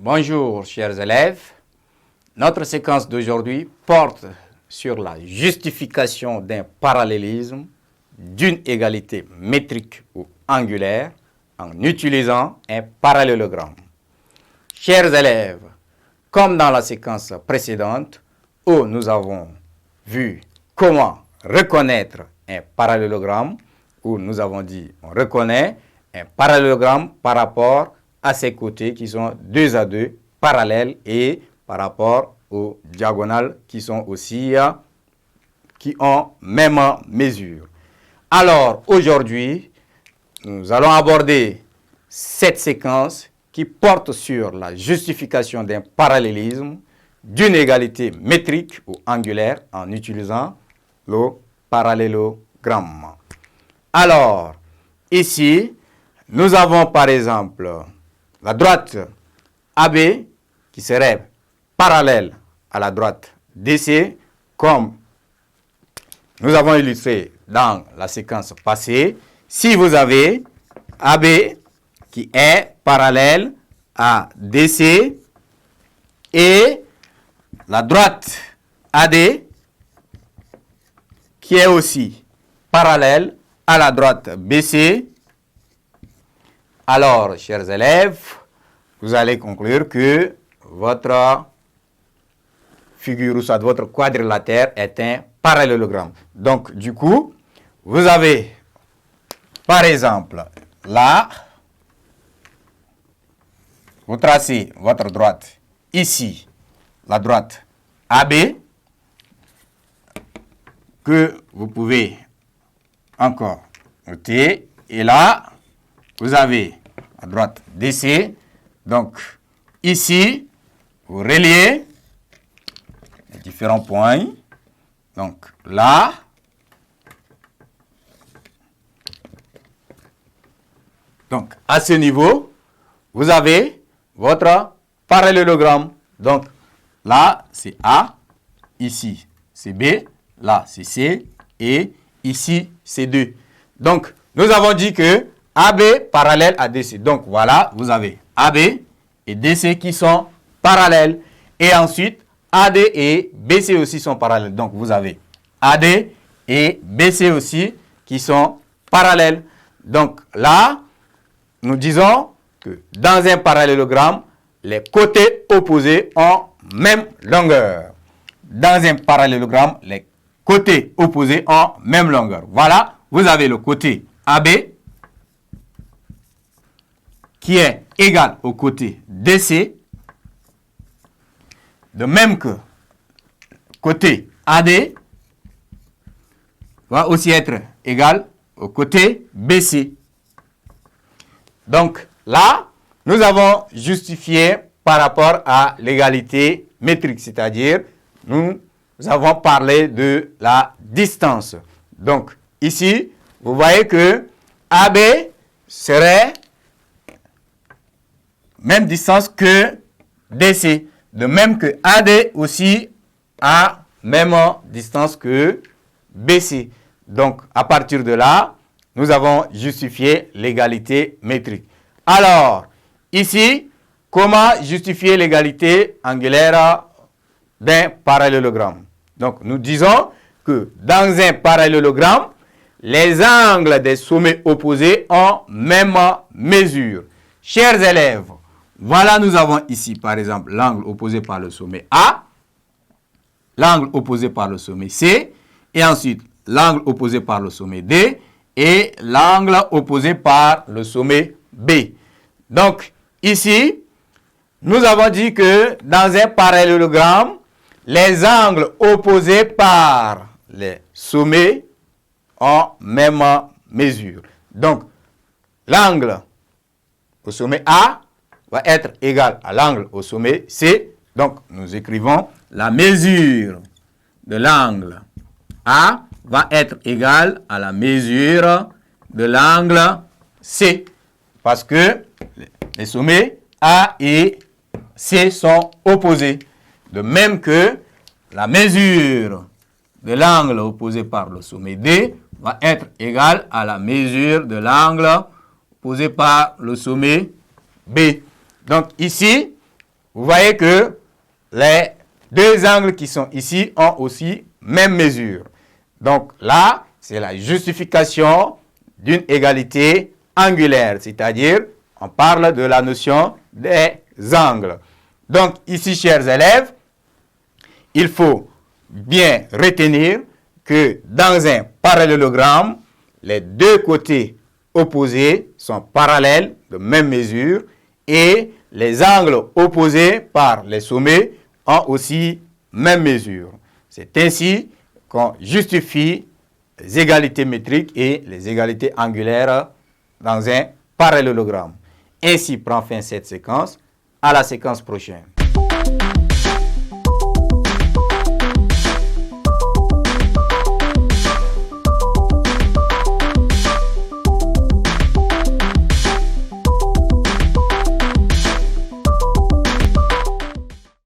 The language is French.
Bonjour chers élèves, notre séquence d'aujourd'hui porte sur la justification d'un parallélisme d'une égalité métrique ou angulaire en utilisant un parallélogramme. Chers élèves, comme dans la séquence précédente où nous avons vu comment reconnaître un parallélogramme, où nous avons dit on reconnaît un parallélogramme par rapport à ses côtés qui sont 2 à 2 parallèles et par rapport aux diagonales qui sont aussi qui ont même mesure. Alors aujourd'hui, nous allons aborder cette séquence qui porte sur la justification d'un parallélisme d'une égalité métrique ou angulaire en utilisant le parallélogramme. Alors, ici, nous avons par exemple la droite AB qui serait parallèle à la droite DC, comme nous avons illustré dans la séquence passée. Si vous avez AB qui est parallèle à DC et la droite AD qui est aussi parallèle à la droite BC, alors, chers élèves, vous allez conclure que votre figure ou soit votre quadrilatère est un parallélogramme. Donc, du coup, vous avez, par exemple, là, vous tracez votre droite ici, la droite AB, que vous pouvez encore noter, et là, vous avez à droite DC, donc ici, vous reliez les différents points, donc là, donc à ce niveau, vous avez votre parallélogramme, donc là c'est A, ici c'est B, là c'est C, et ici c'est 2. Donc nous avons dit que AB parallèle à DC. Donc voilà, vous avez AB et DC qui sont parallèles. Et ensuite, AD et BC aussi sont parallèles. Donc vous avez AD et BC aussi qui sont parallèles. Donc là, nous disons que dans un parallélogramme, les côtés opposés ont même longueur. Dans un parallélogramme, les côtés opposés ont même longueur. Voilà, vous avez le côté AB qui est égal au côté DC, de même que côté AD va aussi être égal au côté BC. Donc là, nous avons justifié par rapport à l'égalité métrique, c'est-à-dire nous avons parlé de la distance. Donc ici, vous voyez que AB serait même distance que DC. De même que AD aussi a même distance que BC. Donc, à partir de là, nous avons justifié l'égalité métrique. Alors, ici, comment justifier l'égalité angulaire d'un parallélogramme? Donc, nous disons que dans un parallélogramme, les angles des sommets opposés ont même mesure. Chers élèves, voilà, nous avons ici, par exemple, l'angle opposé par le sommet A, l'angle opposé par le sommet C, et ensuite l'angle opposé par le sommet D, et l'angle opposé par le sommet B. Donc, ici, nous avons dit que dans un parallélogramme, les angles opposés par les sommets ont même mesure. Donc, l'angle au sommet A va être égal à l'angle au sommet C. Donc, nous écrivons la mesure de l'angle A va être égale à la mesure de l'angle C. Parce que les sommets A et C sont opposés. De même que la mesure de l'angle opposé par le sommet D va être égale à la mesure de l'angle opposé par le sommet B. Donc ici, vous voyez que les deux angles qui sont ici ont aussi même mesure. Donc là, c'est la justification d'une égalité angulaire, c'est-à-dire on parle de la notion des angles. Donc ici, chers élèves, il faut bien retenir que dans un parallélogramme, les deux côtés opposés sont parallèles de même mesure et les angles opposés par les sommets ont aussi même mesure. C'est ainsi qu'on justifie les égalités métriques et les égalités angulaires dans un parallélogramme. Ainsi prend fin cette séquence. À la séquence prochaine.